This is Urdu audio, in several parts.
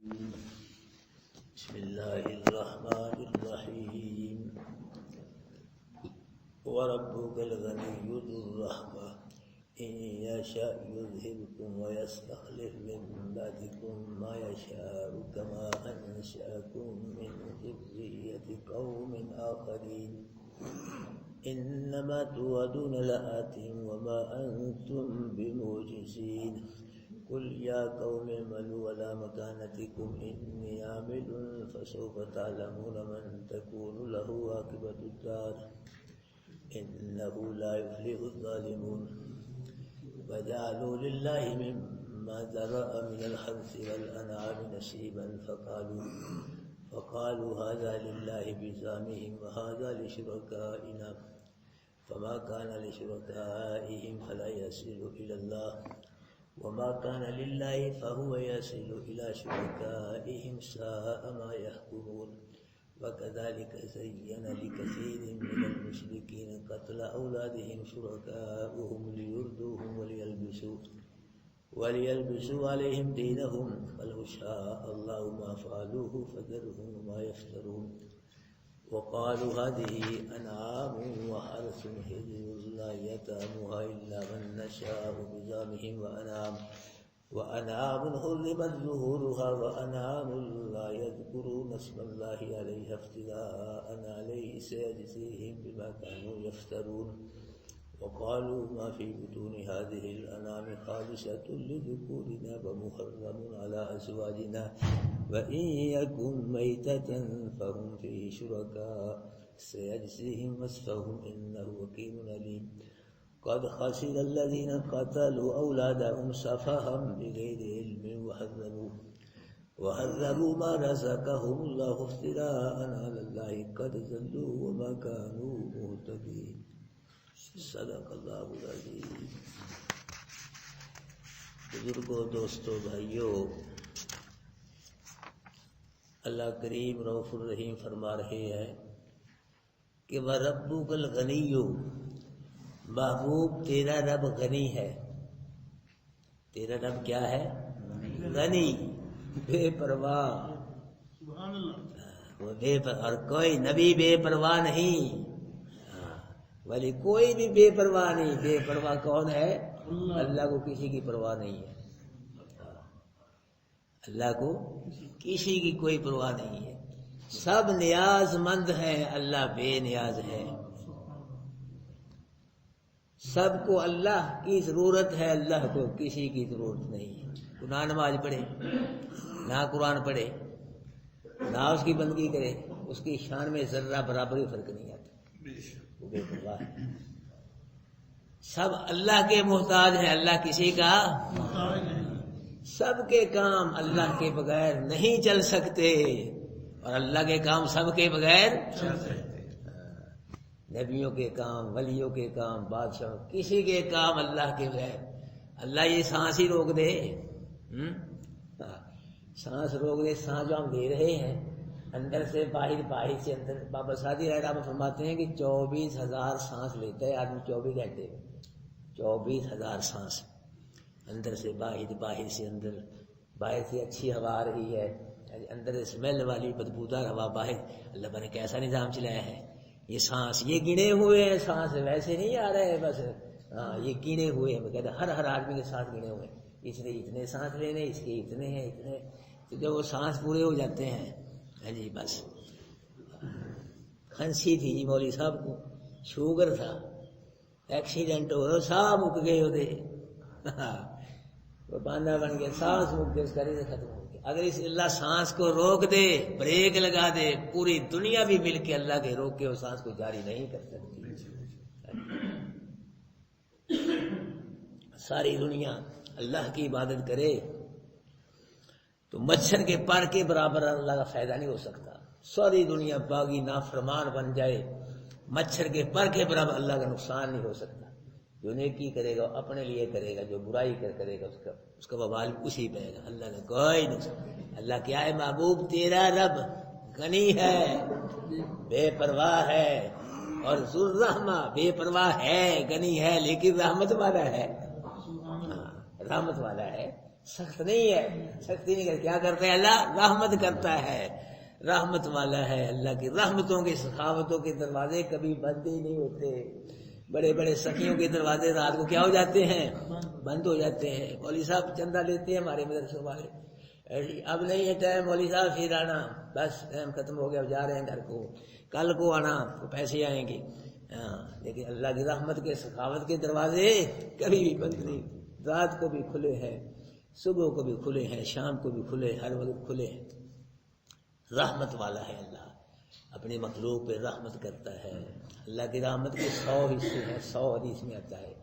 بسم الله الرحمن الرحيم وربك الغني ذو الرحمة إن يشاء يذهبكم ويستخلف من بعدكم ما يشاء كما أنشأكم من ذرية قوم آخرين إنما توعدون لآت وما أنتم بمعجزين قل يا قوم اعملوا على مكانتكم إني عامل فسوف تعلمون من تكون له عاقبة الدار إنه لا يفلح الظالمون وجعلوا لله مما ذرأ من الحرث والأنعام نصيبا فقالوا هذا لله بزعمهم وهذا لشركائنا فما كان لشركائهم فلا يصل إلى الله وما كان لله فهو يصل إلى شركائهم ساء ما يحكمون وكذلك زين لكثير من المشركين قتل أولادهم شركاؤهم ليردوهم وليلبسوا عليهم دينهم ولو شاء الله ما فعلوه فذرهم وما يفترون وقالوا هذه أنعام وحرث حجر لا يطعمها إلا من نشاء بزعمهم وأنعام حرمت ظهورها وأنعام لا يذكرون اسم الله عليها افتراء عليه سيجزيهم بما كانوا يفترون وقالوا ما في بطون هذه الأنعام خالصة لذكورنا ومحرم على أزواجنا وإن يكن ميتة فهم فيه شركاء سيجزيهم وصفهم إنه حكيم عليم قد خسر الذين قتلوا أولادهم سفها بغير علم وحرموا ما رزقهم الله افتراء على الله قد ضلوا وما كانوا مهتدين صدق اللہ العظیم۔ بزرگوں، دوستوں، بھائیوں، اللہ کریم رؤوف الرحیم فرما رہے ہیں کہ وَرَبُّكَ الْغَنِيُّ، محبوب تیرا رب غنی ہے۔ تیرا رب کیا ہے؟ غنی، بے پرواہ۔ وہ اور کوئی نبی بے پرواہ نہیں، ولی کوئی بھی بے پرواہ نہیں۔ بے پرواہ کون ہے؟ اللہ کو کسی کی پرواہ نہیں ہے۔ اللہ کو کسی کی کوئی پرواہ نہیں ہے۔ سب نیاز مند ہیں، اللہ بے نیاز ہے۔ سب کو اللہ کی ضرورت ہے، اللہ کو کسی کی ضرورت نہیں ہے۔ نہ نماز پڑھے، نہ قرآن پڑھے، نہ اس کی بندگی کرے، اس کی شان میں ذرہ برابر بھی فرق نہیں آتا۔ وہ بے پرواہ ہے۔ سب اللہ کے محتاج ہیں، اللہ کسی کا محتاج نہیں۔ سب کے کام اللہ کے بغیر نہیں چل سکتے، اور اللہ کے کام سب کے بغیر چل سکتے۔ نبیوں کے کام، ولیوں کے کام، بادشاہ، کسی کے کام اللہ کے بغیر۔ اللہ یہ سانس ہی روک دے، سانس روک دے، سانس جو ہم لے رہے ہیں اندر سے باہر، باہر سے اندر۔ بابا سعدی رحمہ اللہ فرماتے ہیں کہ 24,000 سانس لیتا ہے آدمی 24 گھنٹے میں۔ 24,000 سانس اندر سے باہر، باہر سے اندر۔ باہر سے اچھی ہوا آ رہی ہے، اندر سے اسمیل والی بدبودار ہوا باہر۔ اللہ نے کیسا نظام چلایا ہے۔ یہ سانس، یہ گنے ہوئے ہیں سانس، ویسے نہیں آ رہے ہیں بس، ہاں یہ گنے ہوئے ہیں۔ میں کہتا ہر آدمی کے ساتھ گنے ہوئے ہیں، اس نے اتنے سانس لینے، اس کے اتنے ہیں، اتنے۔ تو جب وہ سانس پورے ہو جاتے ہیں جی بس۔ کھانسی تھی جی مولوی صاحب کو، شوگر تھا، ایکسیڈنٹ ہو گیا، سب مک گئے ہوتے، باندھا بن گیا، سانس مک گئے، اس کا رزق ختم ہو گیا۔ اگر اس اللہ سانس کو روک دے، بریک لگا دے، پوری دنیا بھی مل کے اللہ کے روک کے اس سانس کو جاری نہیں کر سکتی۔ ساری دنیا اللہ کی عبادت کرے تو مچھر کے پر کے برابر اللہ کا فائدہ نہیں ہو سکتا۔ ساری دنیا باغی نافرمان بن جائے، مچھر کے پر کے برابر اللہ کا نقصان نہیں ہو سکتا۔ جو نیکی کرے گا اپنے لیے کرے گا، جو برائی کرے گا اس کا وبال اسی پہ گا۔ اللہ کا کوئی نقصان۔ اللہ کیا ہے؟ محبوب تیرا رب غنی ہے، بے پرواہ ہے، اور ذو الرحمہ، بے پرواہ ہے، غنی ہے، لیکن رحمت والا ہے، رحمت والا ہے۔ سخت نہیں ہے، سختی نہیں کرتا. کیا کرتا ہے اللہ؟ رحمت کرتا ہے، رحمت والا ہے. اللہ کی رحمتوں کے سخاوتوں کے دروازے کبھی بند ہی نہیں ہوتے. بڑے بڑے سخیوں کے دروازے رات کو کیا ہو جاتے ہیں؟ بند ہو جاتے ہیں. مولوی صاحب چندہ لیتے ہیں ہمارے مدرسوں والے، اب نہیں ہے ٹائم مولوی صاحب پھر آنا، بس ٹائم ختم ہو گیا، اب جا رہے ہیں گھر کو، کل کو آنا تو پیسے آئیں گے. لیکن اللہ کی رحمت کے سخاوت کے دروازے کبھی بھی بند نہیں، رات کو بھی کھلے ہیں، صبح کو بھی کھلے ہیں، شام کو بھی کھلے، ہر وقت کھلے ہیں. رحمت والا ہے اللہ، اپنے مخلوق پہ رحمت کرتا ہے. اللہ کی رحمت کے 100 حصے ہیں، 100 حدیث میں آتا ہے.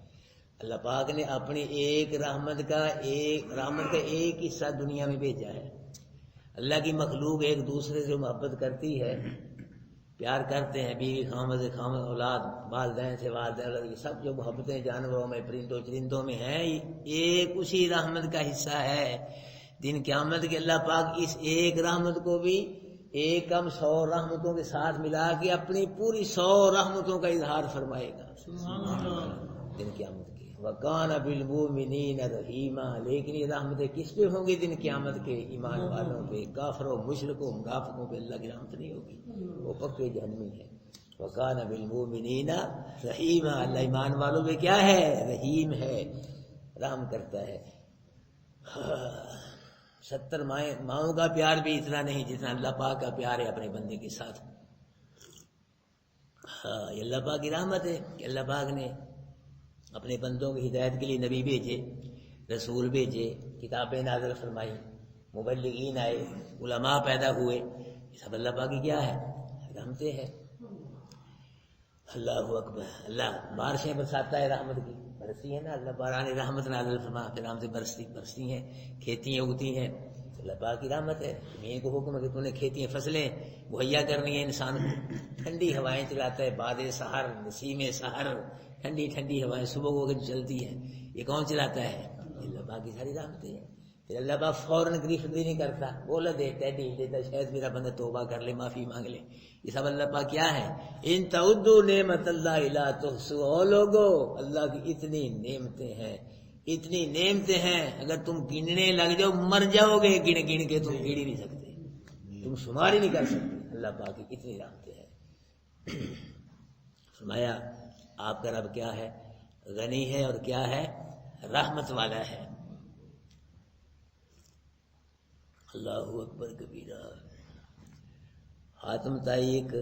اللہ پاک نے اپنی ایک رحمت کا ایک حصہ دنیا میں بھیجا ہے. اللہ کی مخلوق ایک دوسرے سے محبت کرتی ہے، پیار کرتے ہیں، بیوی خامد سے خامد، اولاد والدین سے والدین، یہ سب جو محبتیں جانوروں میں، پرندوں چرندوں میں ہیں، ایک اسی رحمت کا حصہ ہے. دن قیامت کے اللہ پاک اس ایک رحمت کو بھی ایک کم 100 رحمتوں کے ساتھ ملا کے اپنی پوری 100 رحمتوں کا اظہار فرمائے گا دن قیامت کی. وَكَانَ بِالْمُؤْمِنِينَ رَحِيمًا. لیکن یہ رحمتیں کس پہ ہوں گی دن قیامت کے؟ ایمان والوں پہ. کافروں، مشرکوں، منافقوں پہ اللہ کی رحمت نہیں ہوگی، وہ پکے جہنمی ہے. وَكَانَ بِالْمُؤْمِنِينَ رَحِيمًا. اللہ ایمان والوں پہ کیا ہے؟ رحیم ہے، رحم کرتا ہے. 70 ماؤں کا پیار بھی اتنا نہیں جتنا اللہ پاک کا پیار ہے اپنے بندے کے ساتھ. یہ اللہ پاک کی رحمت ہے کہ اللہ پاک نے اپنے بندوں کی ہدایت کے لیے نبی بھیجے، رسول بھیجے، کتابیں نازل فرمائی، مبلغین آئے، علماء پیدا ہوئے. یہ سب اللہ پاک کی کیا ہے؟ رحمتیں ہیں. اللہ اکبر. اللہ بارشیں برساتا ہے رحمت کی، برستی ہے نا. اللہ باران رحمت نازل فرما پھر رحمتیں برستی ہیں، کھیتیاں اگتی ہیں. اللہ پاک کی رحمت ہے. زمین کو حکم ہے کہ تم نے کھیتیاں فصلیں مہیا کرنی ہے انسان کو. ٹھنڈی ہوائیں چلاتا ہے، باد سحر، نسیم سحر، ٹھنڈی ٹھنڈی ہوائیں صبح کو چلتی ہیں. یہ کون چلاتا ہے؟ اللہ پاک کی ساری رحمتیں ہیں. پھر اللہ پاک فوراً گرفت نہیں کرتا، بولا دیتا ہے، ڈیل دیتا ہے، شاید میرا بندہ توبہ کر لے، معافی مانگ لے. یہ سب اللہ پاک کیا ہے؟ ان تعدوا نعمت اللہ لا تحصوها. لوگو اللہ کی اتنی نعمتیں ہیں، اتنی نعمتیں ہیں، اگر تم گننے لگ جاؤ مر جاؤ گے. گن گن کے تم گن ہی نہیں سکتے، تم شمار ہی نہیں کر سکتے. اللہ پاک کی اتنی رحمتیں ہیں. فرمایا آپ کا رب کیا ہے؟ غنی ہے، اور کیا ہے؟ رحمت والا ہے. اللہ اکبر کبیرہ. حاتم طائی ایک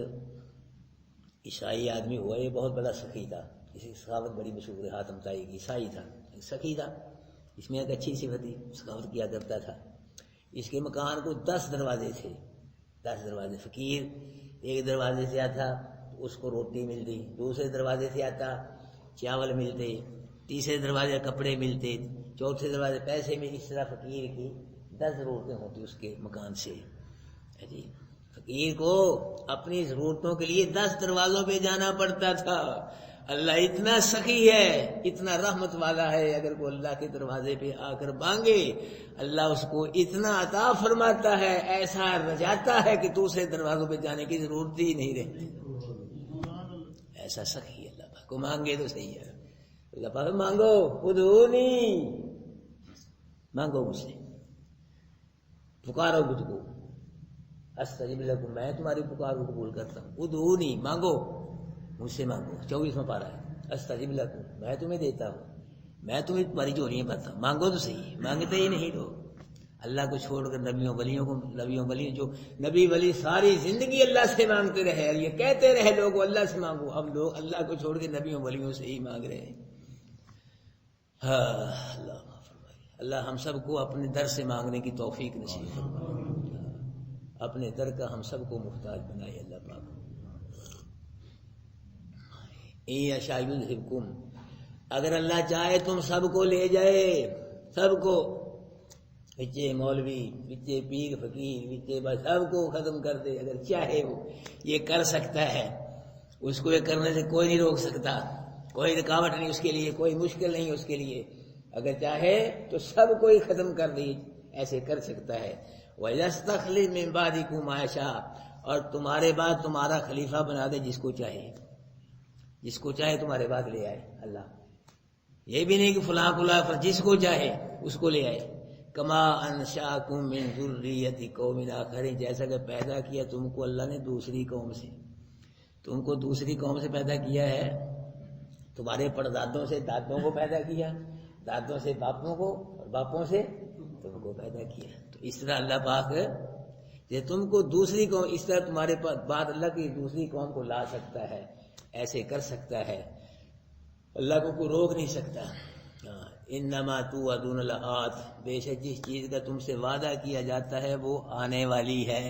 عیسائی آدمی ہوا، یہ بہت بڑا سخی تھا. اس کی سخاوت بڑی مشہور ہے. حاتم طائی کی عیسائی تھا، سخی تھا. اس میں ایک اچھی صفت تھی، سخاوت کیا کرتا تھا. اس کے مکان کو 10 دروازے تھے، 10 دروازے. فقیر ایک دروازے سے آتا اس کو روٹی ملتی، دوسرے دروازے سے آتا چاول ملتے، تیسرے دروازے کپڑے ملتے، چوتھے دروازے پیسے میں. اس طرح فقیر کی 10 ضرورتیں ہوتی اس کے مکان سے. جی فقیر کو اپنی ضرورتوں کے لیے 10 دروازوں پہ جانا پڑتا تھا. اللہ اتنا سخی ہے، اتنا رحمت والا ہے، اگر کوئی اللہ کے دروازے پہ آ کر مانگے اللہ اس کو اتنا عطا فرماتا ہے، ایسا رجاتا ہے کہ دوسرے دروازوں پہ جانے کی ضرورت ہی نہیں رہتی. ایسا سخی ہے اللہ پاک کو. مانگے تو صحیح ہے. اللہ پاک مانگو، ادعونی، مانگو مجھ سے، پکارو مجھ کو، استجب لکم، میں تمہاری پکار کو قبول کرتا ہوں. ادعونی، مانگو مجھ سے، مانگو. 24واں پارہ ہے. استجب لکم، میں تمہیں دیتا ہوں، میں تمہیں تمہاری چوریاں بھرتا ہوں. مانگو تو صحیح. مانگتے ہی نہیں لوگ. اللہ کو چھوڑ کر نبیوں ولیوں جو نبی ولی ساری زندگی اللہ سے مانگتے رہے، اور یہ کہتے رہے لوگ اللہ سے مانگو. اب لوگ اللہ کو چھوڑ کے نبیوں ولیوں سے ہی مانگ رہے ہیں. اللہ اللہ ہم سب کو اپنے در سے مانگنے کی توفیق نصیب فرمائے. اپنے در کا ہم سب کو محتاج بنائے اللہ پاک. اگر اللہ چاہے تم سب کو لے جائے، سب کو، بچے مولوی، بچے پیر فقیر، بچے بس سب کو ختم کر دے. اگر چاہے وہ یہ کر سکتا ہے، اس کو یہ کرنے سے کوئی نہیں روک سکتا، کوئی رکاوٹ نہیں اس کے لیے، کوئی مشکل نہیں اس کے لیے. اگر چاہے تو سب کو ہی ختم کر دے، ایسے کر سکتا ہے. وَيَسْتَخْلِفْ مِن بَعْدِكُم مَّا يَشَاءُ. اور تمہارے بعد تمہارا خلیفہ بنا دے جس کو چاہے، جس کو چاہے تمہارے بعد لے آئے اللہ. یہ بھی نہیں کہ فلاں جس کو چاہے اس کو لے آئے. کما انشاکم من ذریۃ قوم آخرین، جیسا کہ پیدا کیا تم کو اللہ نے دوسری قوم سے، تم کو دوسری قوم سے پیدا کیا ہے، تمہارے پردادوں سے دادوں کو پیدا کیا، دادوں سے باپوں کو، اور باپوں سے تم کو پیدا کیا. تو اس طرح اللہ پاک یہ تم کو دوسری قوم، اس طرح تمہارے بعد اللہ کی دوسری قوم کو لا سکتا ہے، ایسے کر سکتا ہے، اللہ کو کوئی روک نہیں سکتا. انما توعدون لآت، بے شک جس چیز کا تم سے وعدہ کیا جاتا ہے وہ آنے والی ہے.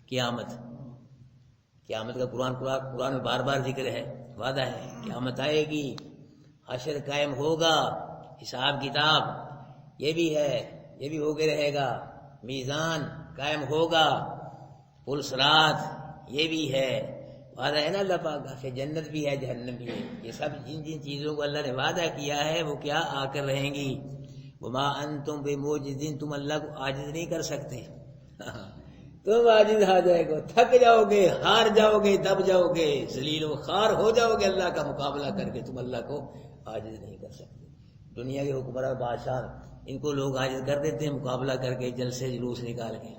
قیامت، قیامت کا قرآن میں بار بار ذکر ہے، وعدہ ہے. قیامت آئے گی، حشر قائم ہوگا، حساب کتاب یہ بھی ہے، یہ بھی ہو کے رہے گا، میزان قائم ہوگا، پل صراط یہ بھی ہے، وعدہ ہے نا اللہ پاک کا. پھر جنت بھی ہے، جہنم بھی ہے. یہ سب جن جن چیزوں کو اللہ نے وعدہ کیا ہے وہ کیا آ کر رہیں گی. وما انتم بموجزین، تم اللہ کو عاجز نہیں کر سکتے. تم عاجز ہو جائے گا، تھک جاؤ گے، ہار جاؤ گے، دب جاؤ گے، ذلیل و خوار ہو جاؤ گے اللہ کا مقابلہ کر کے. تم اللہ کو عاجز نہیں کر سکتے. دنیا کے حکمراں بادشاہ ان کو لوگ عاجز کر دیتے ہیں مقابلہ کر کے، جلسے جلوس نکال کے.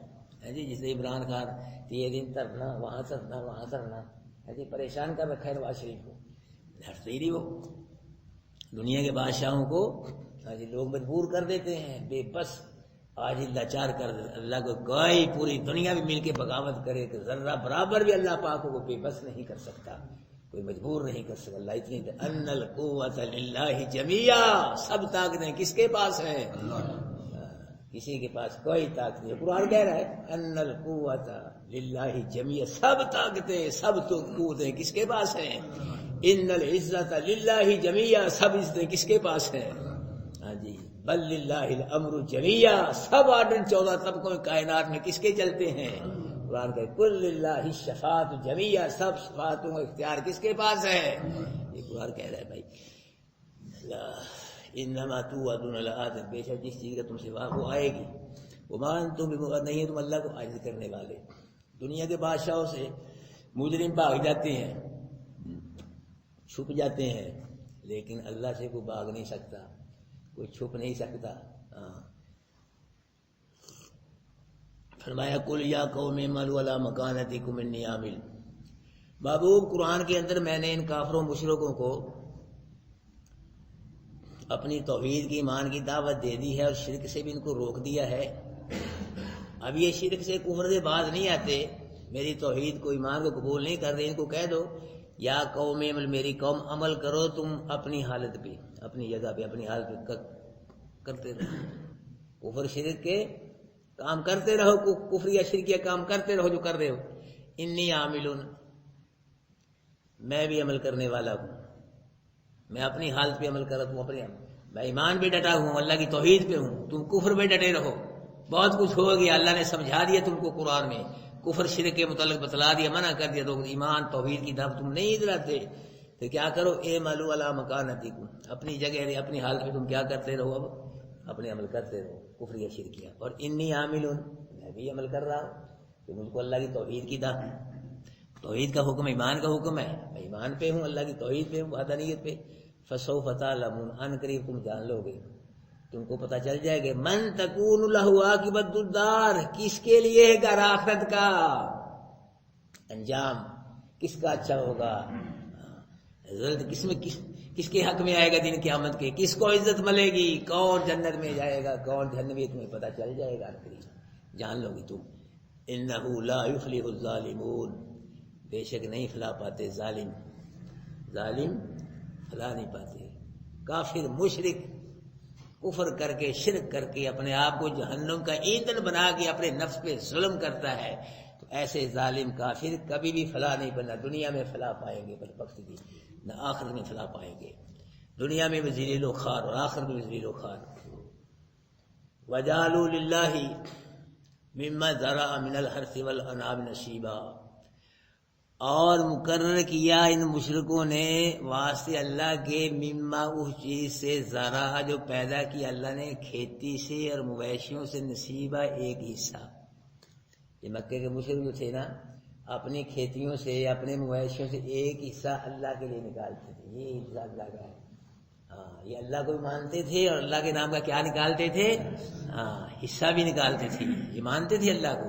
جی جیسے عمران خان یہ دن ترنا، وہاں ترنا، وہاں ترنا، جی پریشان کر رکھا ہے نواز شریف کو. ہٹتے ہی نہیں وہ. دنیا کے بادشاہوں کو جی لوگ مجبور کر دیتے ہیں، بے بس آج لاچار کر اللہ کو. کوئی پوری دنیا بھی مل کے بغاوت کرے تو ذرہ برابر بھی اللہ پاک کو بے بس نہیں کر سکتا، کوئی مجبور نہیں کر سکتا. اللہ اتنی ان القوت للہ جمیعا، سب طاقتیں کس کے پاس ہیں؟ کسی کے پاس کوئی طاقت نہیں. قرآن کہہ رہا ہے ان القوت للہ جمیعا، سب طاقتیں سب قوتیں کس کے پاس ہیں؟ ان العزت للہ جمیعا، سب عزتیں کس کے پاس ہیں؟ ہاں جی، بل للہ الامر جمیعا، سب آرڈر 14 طبقوں کائنات میں کس کے چلتے ہیں؟ قرآن کہ کل للہ الشفاعۃ جمیعا، سب شفاعتوں کا اختیار کس کے پاس ہے؟ یہ قرآن کہہ رہا ہے بھائی. انما توعدون لآت، بے شک جس چیز کا تم سے وہ آئے گی. وما انتم بمعجزین، نہیں تم اللہ کو عاجز کرنے والے. دنیا کے بادشاہوں سے مجرم بھاگ جاتے ہیں، چھپ جاتے ہیں، لیکن اللہ سے کوئی بھاگ نہیں سکتا، کوئی چھپ نہیں سکتا. فرمایا قل یا قوم اعملوا علی مکانتکم انی عامل. محبوب قرآن کے اندر میں نے ان کافروں مشرکوں کو اپنی توحید کی ایمان کی دعوت دے دی ہے اور شرک سے بھی ان کو روک دیا ہے. اب یہ شرک سے کفر سے باز نہیں آتے، میری توحید کو ایمان کو قبول نہیں کر رہے. ان کو کہہ دو یا قوم عمل، میری قوم عمل کرو تم اپنی حالت پہ، اپنی جگہ پہ، اپنی حالت پہ کرتے رہو، کفر شرک کے کام کرتے رہو، کفر یا شرک کے کام کرتے رہو جو کر رہے ہو. انی عاملون، میں بھی عمل کرنے والا ہوں، میں اپنی حالت پہ عمل کر رہا ہوں، اپنے میں ایمان پہ ڈٹا ہوں، اللہ کی توحید پہ ہوں، تم کفر پہ ڈٹے رہو. بہت کچھ ہو گیا، اللہ نے سمجھا دیا تم کو قرآن میں، کفر شرک کے متعلق بتلا دیا، منع کر دیا. تو ایمان توحید کی دعوت تم نہیں دلاتے تو کیا کرو؟ اعملوا علی مکانتکم، اپنی جگہ اپنی حالت پہ تم کیا کرتے رہو، اب اپنے عمل کرتے رہو کفر یا شرکیہ. اور انی عاملون، میں بھی عمل کر رہا ہوں کہ مجھ کو اللہ کی توحید کی دعوت، توحید کا حکم ایمان کا حکم ہے، میں ایمان پہ ہوں، اللہ کی توحید پہ ہوں، وحدانیت پہ. فسوف تعلمون، ان قریب تم جان لو گے، تم کو پتہ چل جائے گا من تکون لہ عاقبۃ الدار، کس کے لیے ہے گھر آخرت کا انجام، کس کا اچھا ہوگا، رزلٹ کس میں، کس کے حق میں آئے گا دن قیامت کے، کس کو عزت ملے گی، کون جنت میں جائے گا کون جہنم میں، تمہیں پتہ چل جائے گا، جان لو گی تم. انہ لا یفلح الظالمون، بے شک نہیں فلاح پاتے ظالم، ظالم فلاح نہیں پاتے. کافر مشرک کفر کر کے شرک کر کے اپنے آپ کو جہنم کا ایندھن بنا کے اپنے نفس پہ ظلم کرتا ہے، تو ایسے ظالم کافر کبھی بھی فلاح نہیں بننا. دنیا میں فلاح پائیں گے بدبختی، نہ آخرت میں فلاح پائیں گے. دنیا میں بھی ذلیل و خوار اور آخرت میں بھی ذلیل و خوار. وجعلوا للہ مما ذرأ من الحرث والانعام نصیبا، اور مقرر کیا ان مشرکوں نے واسطے اللہ کے مما، اس چیز سے، ذرا جو پیدا کیا اللہ نے کھیتی سے اور مویشیوں سے، نصیبہ ایک حصہ. یہ مکے کے مشرک جو تھے نا، اپنی کھیتیوں سے اپنے مویشیوں سے ایک حصہ اللہ کے لیے نکالتے تھے. یہ حصہ اللہ کا ہے، ہاں یہ اللہ کو بھی مانتے تھے اور اللہ کے نام کا کیا نکالتے تھے؟ ہاں حصہ بھی نکالتے تھے. یہ مانتے تھے اللہ کو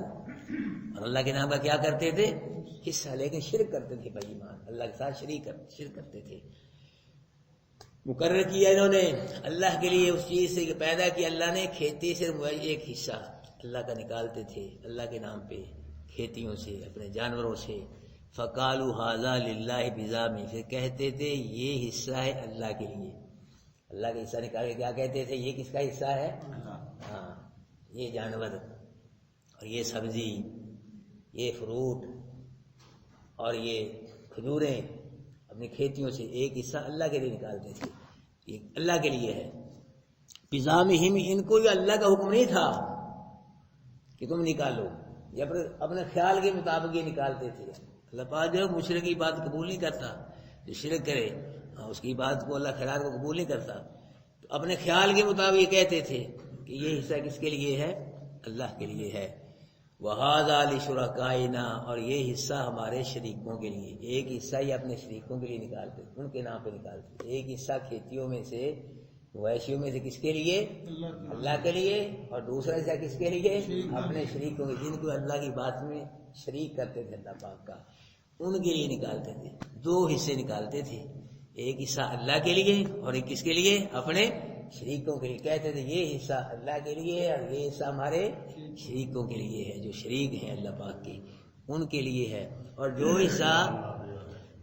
اور اللہ کے نام کا کیا کرتے تھے؟ حصہ. لیکن شرک کرتے تھے بھائی ایمان، اللہ کے ساتھ شرک کرتے تھے. مقرر کیا انہوں نے اللہ کے لیے اس چیز سے پیدا کیا اللہ نے، کھیتی سے ایک حصہ اللہ کا نکالتے تھے اللہ کے نام پہ، کھیتیوں سے، اپنے جانوروں سے. فقالوا ھذا للہ بزعمہم، پھر کہتے تھے یہ حصہ ہے اللہ کے لیے. اللہ کا حصہ نکال کے کیا کہتے تھے؟ یہ کس کا حصہ ہے؟ ہاں یہ جانور اور یہ سبزی، یہ فروٹ اور یہ کھجوریں اپنی کھیتیوں سے ایک حصہ اللہ کے لیے نکالتے تھے، یہ اللہ کے لیے ہے. بزعمہم، ان کو یہ اللہ کا حکم نہیں تھا کہ تم نکالو، یہ اپنے خیال کے مطابق یہ نکالتے تھے. اللہ پاک جو مشرک کی بات قبول نہیں کرتا، جو شرک کرے اس کی بات کو اللہ خیرات کو قبول نہیں کرتا. تو اپنے خیال کے مطابق یہ کہتے تھے کہ یہ حصہ کس کے لیے ہے؟ اللہ کے لیے ہے. وَهَذَا لِشُرَكَائِنَا، اور یہ حصہ ہمارے شریکوں کے لیے. ایک حصہ یہ اپنے شریکوں کے لیے نکالتے، ان کے نام پہ نکالتے. ایک حصہ کھیتیوں میں سے، مویشیوں میں سے کس کے لیے؟ اللہ کے لیے. اور دوسرا حصہ کس کے لیے؟ اپنے شریکوں کے، جن کو اللہ کی بات میں شریک کرتے تھے اللہ پاک کا، ان کے لیے نکالتے تھے. دو حصے نکالتے تھے، ایک حصہ اللہ کے لیے اور ایک کس کے لیے؟ اپنے شریکوں کے لیے. کہتے تھے یہ حصہ اللہ کے لیے اور یہ حصہ ہمارے شریکوں کے لیے ہے، جو شریک ہیں اللہ پاک کے ان کے لیے ہے. اور جو حصہ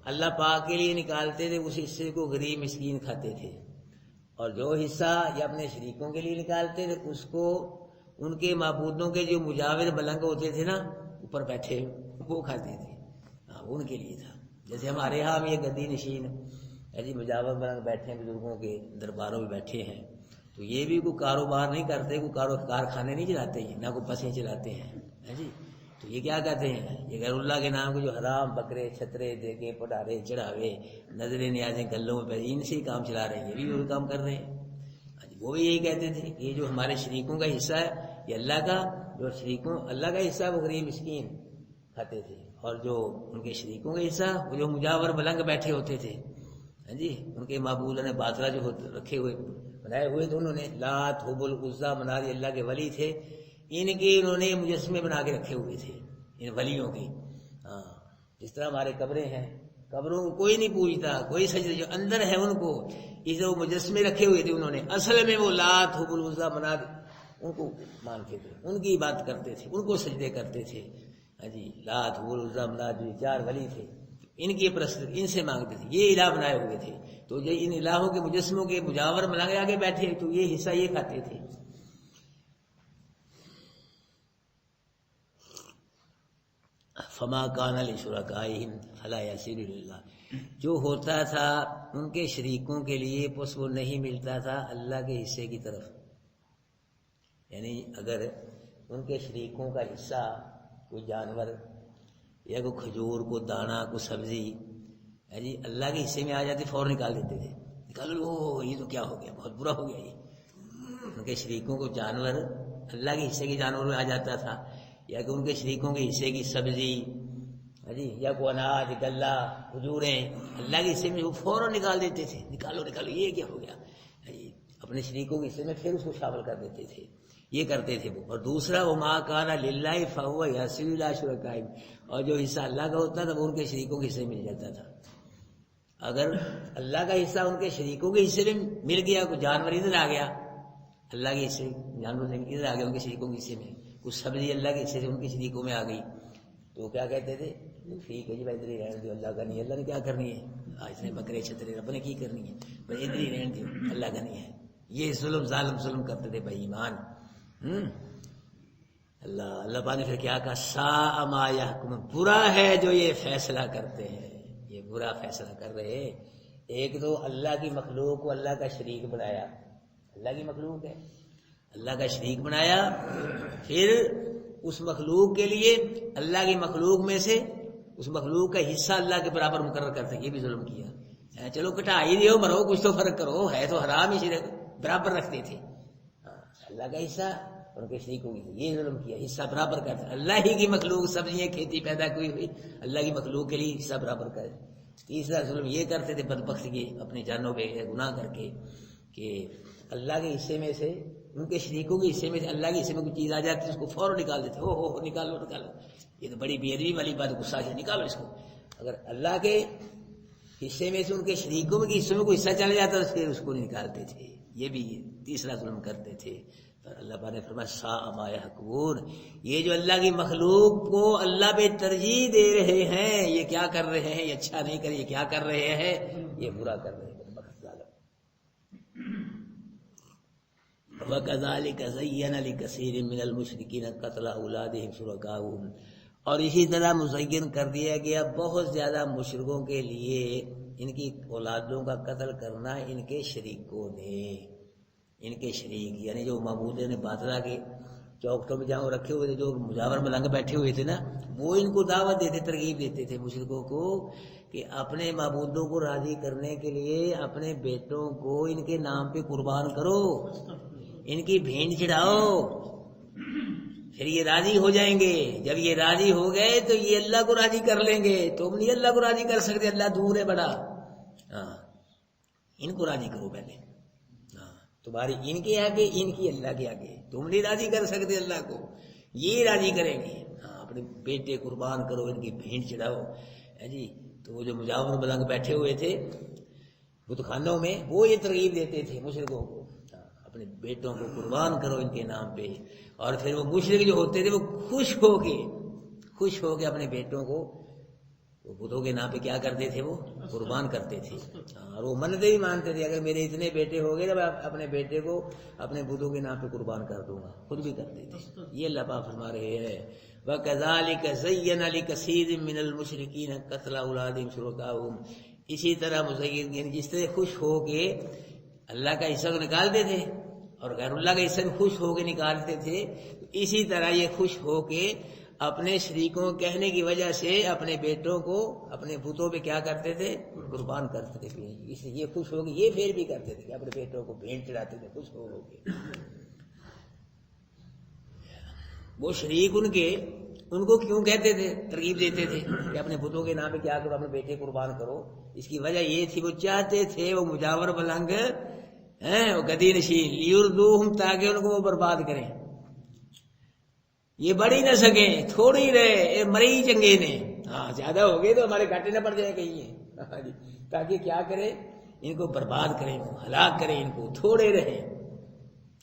اللہ پاک کے لیے نکالتے تھے اس حصے کو غریب مسکین کھاتے تھے، اور جو حصہ یہ اپنے شریکوں کے لیے نکالتے تھے اس کو ان کے معبودوں کے جو مجاور ملنگ ہوتے تھے نا اوپر بیٹھے، وہ کھاتے تھے. ہاں ان کے لیے تھا. جیسے ہمارے یہاں یہ گدی نشین ایسی مجاور ملنگ بیٹھے ہیں، بزرگوں کے درباروں میں بیٹھے ہیں، تو یہ بھی کوئی کاروبار نہیں کرتے، کوئی کارخانے نہیں چلاتے ہیں، نہ کوئی بسیں چلاتے ہیں جی. تو یہ کیا کہتے ہیں؟ یہ غیر اللہ کے نام کے جو حرام بکرے چھترے دے کے پٹارے چڑھاوے نظریں نیازیں گلوں میں ان سے ہی کام چلا رہے ہیں، یہ بھی وہی کام کر رہے ہیں. وہ بھی یہی کہتے تھے کہ یہ جو ہمارے شریکوں کا حصہ ہے یہ اللہ کا، جو شریکوں اللہ کا حصہ ہے وہ غریب مسکین کھاتے تھے، اور جو ان کے شریکوں کا حصہ وہ جو مجاور ملنگ بیٹھے ہوتے تھے جی، ان کے معبود نے باطلا جو رکھے ہوئے بنائے ہوئے تھے، انہوں نے لات حبل عزا مناری اللہ کے ولی تھے، ان کے انہوں نے مجسمے بنا کے رکھے ہوئے تھے ان ولیوں کے. ہاں جس طرح ہمارے قبریں ہیں، قبروں کو کوئی نہیں پوجتا، کوئی سجدہ، جو اندر ہے ان کو اس وہ مجسمے رکھے ہوئے تھے انہوں نے، اصل میں وہ لات حبل عزا منار ان کو مانتے تھے، ان کی بات کرتے تھے، ان کو سجدے کرتے تھے. ہاں جی لات حبل عزا منار جو چار ولی تھے ان کی پرست ان سے مانگتے تھے، یہ الہ بنائے ہوئے تھے. تو جو ان الہوں کے مجسموں کے مجاور ملنگ آگے بیٹھے تو یہ حصہ یہ کھاتے تھے. فما کان لشرکائہم فلا یصل للہ، جو ہوتا تھا ان کے شریکوں کے لیے پس وہ نہیں ملتا تھا اللہ کے حصے کی طرف. یعنی اگر ان کے شریکوں کا حصہ کوئی جانور یا کوئی کھجور کو دانا کو سبزی جی اللہ کے حصے میں آ جاتے فوراً نکال دیتے تھے، نکالو یہ تو کیا ہو گیا، بہت برا ہو گیا. یہ ان کے شریکوں کو جانور اللہ کے حصے کے جانور میں آ جاتا تھا، یا کہ ان کے شریکوں کے حصے کی سبزی جی یا کوئی اناج غلہ کھجوریں اللہ کے حصے میں وہ فوراً نکال دیتے تھے، نکالو یہ کیا ہو گیا. اپنے شریکوں کے حصے میں پھر اس کو شامل کر دیتے تھے، یہ کرتے تھے وہ. اور دوسرا وما کان للہ فہو یصل الی شرکائہم، اور جو حصہ اللہ کا ہوتا تھا وہ ان کے شریکوں کے حصے میں مل جاتا تھا. اگر اللہ کا حصہ ان کے شریکوں کے حصے میں مل گیا، کوئی جانور ادھر آ گیا اللہ کے حصے جانور سے ادھر آ گیا ان کے شریکوں کے حصے میں، کچھ سبزی اللہ کے حصے سے ان کے شریکوں میں آ گئی، تو وہ کیا کہتے تھے؟ ٹھیک ہے جی بھائی ادھر ہی رہنے دو، اللہ کا نہیں، اللہ نے کیا کرنی ہے، آج نے بکرے چھترے رب نے کی کرنی ہے، بھائی ادھر ہی رہنے دو، اللہ کا نہیں ہے. یہ ظلم کرتے تھے بھائی ایمان. اللہ پاک نے پھر کیا کہا؟ ساء ما یحکمون، برا ہے جو یہ فیصلہ کرتے ہیں، یہ برا فیصلہ کر رہے. ایک تو اللہ کی مخلوق کو اللہ کا شریک بنایا، اللہ کی مخلوق ہے اللہ کا شریک بنایا، پھر اس مخلوق کے لیے اللہ کی مخلوق میں سے اس مخلوق کا حصہ اللہ کے برابر مقرر کرتے ہیں، یہ بھی ظلم کیا. چلو کٹا ہی دیو مرو، کچھ تو فرق کرو، ہے تو حرام ہی برابر رکھتے تھے. اللہ کا حصہ ان کے شریکوں کی یہ ظلم کیا، حصہ برابر کرتے. اللہ ہی کی مخلوق سبزیاں کھیتی پیدا کوئی ہوئی اللہ کی مخلوق کے لیے حصہ برابر کرے. تیسرا ظلم یہ کرتے تھے بدبخت کے اپنی جانوں پہ گناہ کر کے کہ اللہ کے حصے میں سے ان کے شریکوں کے حصے میں سے اللہ کے حصے میں کوئی چیز آ جاتی ہے اس کو فوراً نکال دیتے، ہو نکالو نکالو، یہ تو بڑی بے ادبی والی بات، غصہ سے نکالو اس کو۔ اگر اللہ کے حصے میں سے ان کے شریکوں کے حصوں میں کوئی حصہ چلا جاتا تو پھر اس کو نہیں نکالتے تھے، یہ بھی تیسرا ظلم کرتے تھے۔ اللہ پاک نے فرمایا ساء ما یحکمون، یہ جو اللہ کی مخلوق کو اللہ پہ ترجیح دے رہے ہیں یہ کیا کر رہے ہیں، یہ اچھا نہیں کر، یہ کیا کر رہے ہیں، یہ برا کر رہے ہیں۔ وَكَذَلِكَ زَيَّنَ لِكَثِيرٍ مِّنَ الْمُشْرِكِينَ قَتْلَ أَوْلَادِهِمْ شُرَكَاؤُهُمْ، اور اسی طرح مزین کر دیا گیا بہت زیادہ مشرکوں کے لیے ان کی اولادوں کا قتل کرنا ان کے شریکوں نے، ان کے شریک یعنی جو معبود نے باطلا کے چوکٹوں میں جہاں رکھے ہوئے تھے، جو مجاور ملنگ بیٹھے ہوئے تھے نا، وہ ان کو دعوت دیتے، ترغیب دیتے تھے مشرکوں کو کہ اپنے معبودوں کو راضی کرنے کے لیے اپنے بیٹوں کو ان کے نام پہ قربان کرو، ان کی بھینٹ چڑھاؤ، پھر یہ راضی ہو جائیں گے۔ جب یہ راضی ہو گئے تو یہ اللہ کو راضی کر لیں گے، تم نہیں اللہ کو راضی کر سکتے، اللہ دور ہے بڑا، ہاں ان کو راضی کرو پہلے، ہاں تمہاری ان کے آگے، ان کی اللہ کے آگے، تم نہیں راضی کر سکتے اللہ کو، یہ راضی کریں گے، ہاں اپنے بیٹے قربان کرو، ان کی بھینٹ چڑھاؤ جی۔ تو وہ جو مجاور ملنگ بیٹھے ہوئے تھے بت خانوں میں، وہ یہ ترغیب دیتے تھے مشرکوں کو، اپنے بیٹوں کو قربان کرو ان کے نام پہ، اور پھر وہ مشرک جو ہوتے تھے وہ خوش ہو کے اپنے بیٹوں کو وہ بتوں کے نام پہ کیا کرتے تھے، وہ قربان کرتے تھے، اور وہ منتیں بھی مانتے تھے اگر میرے اتنے بیٹے ہو گئے تو میں اپنے بیٹے کو اپنے بتوں کے نام پہ قربان کر دوں گا، خود بھی کرتے تھے۔ یہ اللہ پاک فرما رہے ہیں وَكَذَلِكَ زَيَّنَ لِكَثِيرٍ مِّنَ الْمُشْرِكِينَ قَتْلَ أَوْلَادِهِمْ شُرَكَاؤُهُمْ، اسی طرح مزین یعنی جس طرح خوش ہو کے اللہ کا حصہ کو نکالتے تھے اور غیر اللہ کا حصہ بھی خوش ہو کے نکالتے تھے، اسی طرح یہ خوش ہو کے اپنے شریکوں کہنے کی وجہ سے اپنے بیٹوں کو اپنے بتوں پہ کیا کرتے تھے، قربان کرتے تھے، اس لیے یہ خوش ہو کے یہ پھر بھی کرتے تھے کہ اپنے بیٹوں کو بھینٹ چڑھاتے تھے خوش ہو کے۔ وہ شریک ان کو کیوں کہتے تھے، ترغیب دیتے تھے کہ اپنے بتوں کے نام پہ کیا کرو، اپنے بیٹے قربان کرو، اس کی وجہ یہ تھی وہ چاہتے تھے وہ مجاور ملنگ وہ گدی نشین لیردوہم، تاکہ ان کو وہ برباد کریں، یہ بڑی نہ سکیں، تھوڑی رہے، مری چنگے نے، ہاں زیادہ ہو گئے تو ہمارے گھاٹے نہ پڑ جائیں کہیں، تاکہ کیا کرے، ان کو برباد کریں، ہلاک کریں، ان کو تھوڑے رہیں،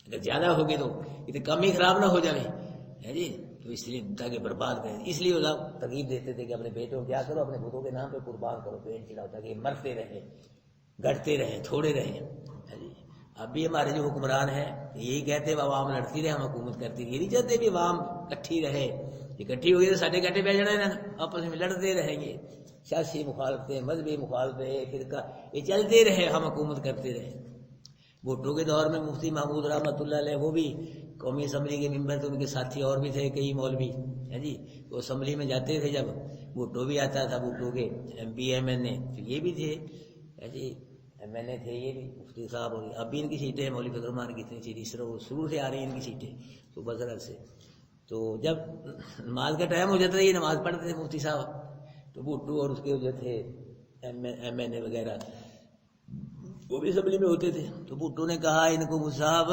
اگر زیادہ ہو گئے تو یہ کم ہی خراب نہ ہو جائے جی، تو اس لیے تاکہ برباد کریں، اس لیے وہ ترغیب دیتے تھے کہ اپنے بیٹوں کو کیا کرو، اپنے بتوں کے نام پہ قربان کرو، پیٹ چڑھاؤ، تاکہ یہ مرتے رہیں، گھٹتے رہیں، تھوڑے رہیں۔ اب بھی ہمارے جو حکمران ہیں یہی کہتے ہیں عوام لڑتی رہے، ہم حکومت کرتی رہے، یہ نہیں چاہتے بھی عوام اکٹھی رہے، اکٹھی ہوئی تو ساڈے گھٹے پہ جانا ہے نا، آپس میں لڑتے رہیں گے، سیاسی مخالفتیں، مذہبی مخالفتیں، فرقہ یہ چلتے رہے، ہم حکومت کرتے رہے۔ بھٹو کے دور میں مفتی محمود رحمۃ اللہ علیہ وہ بھی قومی اسمبلی کے ممبر تھے، ان کے ساتھی اور بھی تھے کئی مولوی ہے جی، وہ اسمبلی میں جاتے تھے، جب بھٹو بھی آتا تھا، بھٹو کے ایم پی ایم این اے تو یہ بھی تھے جی، ایم این اے تھے یہ بھی، مفتی صاحب ہو گئے، اب بھی ان کی سیٹیں مولوی فضل الرحمان کی اتنی سیٹیں اس طرح وہ شروع سے آ رہی ہیں ان کی سیٹیں تو بذرت سے۔ تو جب نماز کا ٹائم ہو جاتا ہے، یہ نماز پڑھتے تھے مفتی صاحب، تو بھٹو اور اس کے جو تھے ایم این اے وغیرہ وہ بھی اسمبلی میں ہوتے تھے، تو بھٹو نے کہا ان کو صاحب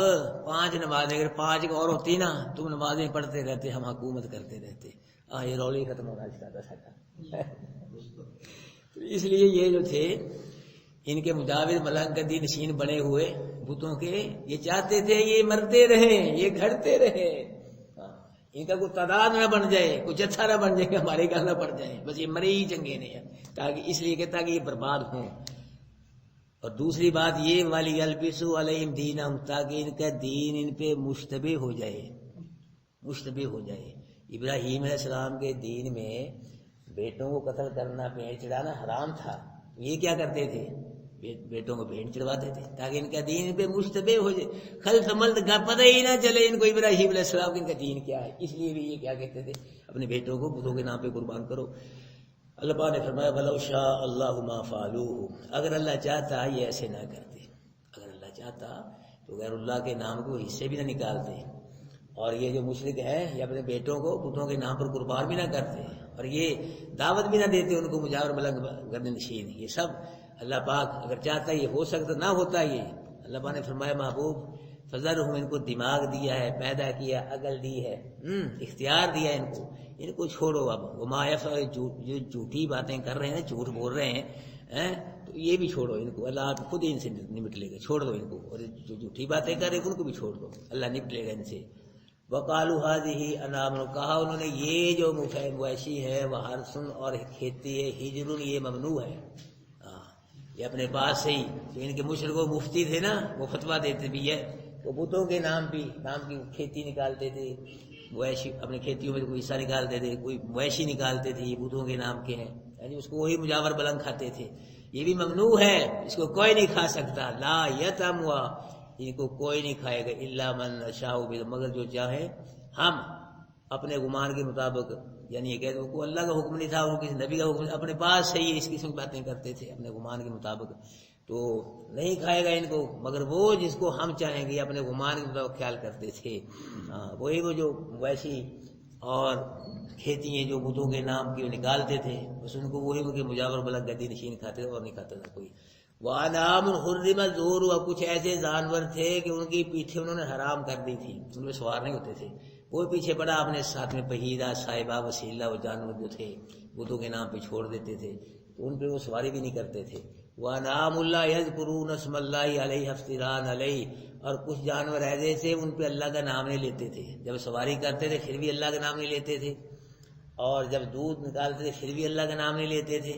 5 نمازیں اگر 5 اور ہوتی نا، تم نمازیں پڑھتے رہتے، ہم حکومت کرتے رہتے، یہ رول ہی ختم ہونا چاہتا تھا۔ تو اس لیے یہ جو تھے ان کے مجاور ملنگ گدی نشین بنے ہوئے بتوں کے، یہ چاہتے تھے یہ مرتے رہیں، یہ گھٹتے رہے، ان کا کوئی تعداد نہ بن جائے، کوئی جتھا نہ بن جائے کہ ہمارے گھر نہ پڑ جائے، بس یہ مرے ہی چنگے نہیں ہیں، تاکہ اس لیے کہ تاکہ یہ برباد ہوں۔ اور دوسری بات یہ والی یلبسوا علیہم دینہم، تاکہ ان کا دین ان پہ مشتبہ ہو جائے، مشتبہ ہو جائے۔ ابراہیم علیہ السلام کے دین میں بیٹوں کو قتل کرنا، بھینٹ چڑھانا حرام تھا، یہ کیا کرتے تھے، بیٹوں کو بھینٹ چڑھواتے تھے تاکہ ان کا دین ان پہ مشتبہ ہو جائے، خلط ملط کا پتہ ہی نہ چلے ان کو ابراہیم علیہ السلام ان کا دین کیا ہے۔ اس لیے بھی یہ کیا کہتے تھے، اپنے بیٹوں کو بتوں کے نام پہ قربان کرو۔ اللہ پاک نے فرمایا وَلَوْ شَاءَ اللَّهُ مَا فَعَلُوهُ، اگر اللہ چاہتا یہ ایسے نہ کرتے، اگر اللہ چاہتا تو غیر اللہ کے نام کو حصے بھی نہ نکالتے اور یہ جو مشرک ہیں یہ اپنے بیٹوں کو بتوں کے نام پر قربان بھی نہ کرتے اور یہ دعوت بھی نہ دیتے ان کو مجاور ملنگ گردن نشین. یہ سب اللہ پاک اگر چاہتا یہ ہو سکتا نہ ہوتا. یہ اللہ پاک نے فرمایا محبوب فضرہم، ان کو دماغ دیا ہے، پیدا کیا، عقل دی ہے، اختیار دیا ان کو چھوڑو. اب وما یفعل، جو جھوٹی باتیں کر رہے ہیں، جھوٹ بول رہے ہیں تو یہ بھی چھوڑو ان کو. اللہ خود ان سے نمٹ لے گا، چھوڑ دو ان کو. اور جو جھوٹی باتیں کر رہے ہیں ان کو بھی چھوڑ دو، اللہ نمٹ لے گا ان سے. وقالوا هذه انعام، کہا انہوں نے یہ جو مویشی ہے وہ حرث اور کھیتی ہے، ہجر یہ ممنوع ہے. یہ اپنے پاس سے ہی جو ان کے مشرک و مفتی تھے نا وہ فتویٰ دیتے بھی ہے، وہ بتوں کے نام کی کھیتی نکالتے تھے. مویشی اپنے کھیتیوں میں کوئی حصہ نکالتے تھے، کوئی مویشی نکالتے تھے، یہ بتوں کے نام کے ہیں، یعنی اس کو وہی مجاور بلنگ کھاتے تھے. یہ بھی ممنوع ہے، اس کو کوئی نہیں کھا سکتا. لا یطعمها، ان کو کوئی نہیں کھائے گا. الا من نشاء، مگر جو چاہے ہم اپنے گمان کے مطابق. یعنی یہ کہتے ہیں اللہ کا حکم نہیں تھا، ان کسی نبی کا حکم، اپنے پاس سے یہ اس قسم کی باتیں کرتے تھے اپنے گمان کے مطابق. تو نہیں کھائے گا ان کو مگر وہ جس کو ہم چاہیں گے، اپنے گمان کے مطابق خیال کرتے تھے. وہی وہ جو ویسی اور کھیتی ہیں جو بتوں کے نام کی نکالتے تھے، بس ان کو وہی وہ مجاور بلند گدی نشین کھاتے تھے اور نہیں کھاتا تھا کوئی. وَأَنْعَامٌ حُرِّمَتْ ظُهُورُهَا، اور کچھ ایسے جانور تھے کہ ان کی پیٹھیں انہوں نے حرام کر دی تھی، ان میں سوار نہیں ہوتے تھے. وہ پیچھے پڑا اپنے ساتھ میں پہیدہ، صاحبہ، وسیلہ، وہ جانور جو تھے بتوں کے نام پہ چھوڑ دیتے تھے تو ان پہ وہ سواری بھی نہیں کرتے تھے. وَأَنْعَامٌ لَا يَذْكُرُونَ اسْمَ اللَّهِ عَلَيْهَا افْتِرَاءً عَلَيْهِ، اور کچھ جانور ایسے تھے ان پہ اللہ کا نام نہیں لیتے تھے. جب سواری کرتے تھے پھر بھی اللہ کا نام نہیں لیتے تھے، اور جب دودھ نکالتے تھے پھر بھی اللہ کا نام نہیں لیتے تھے،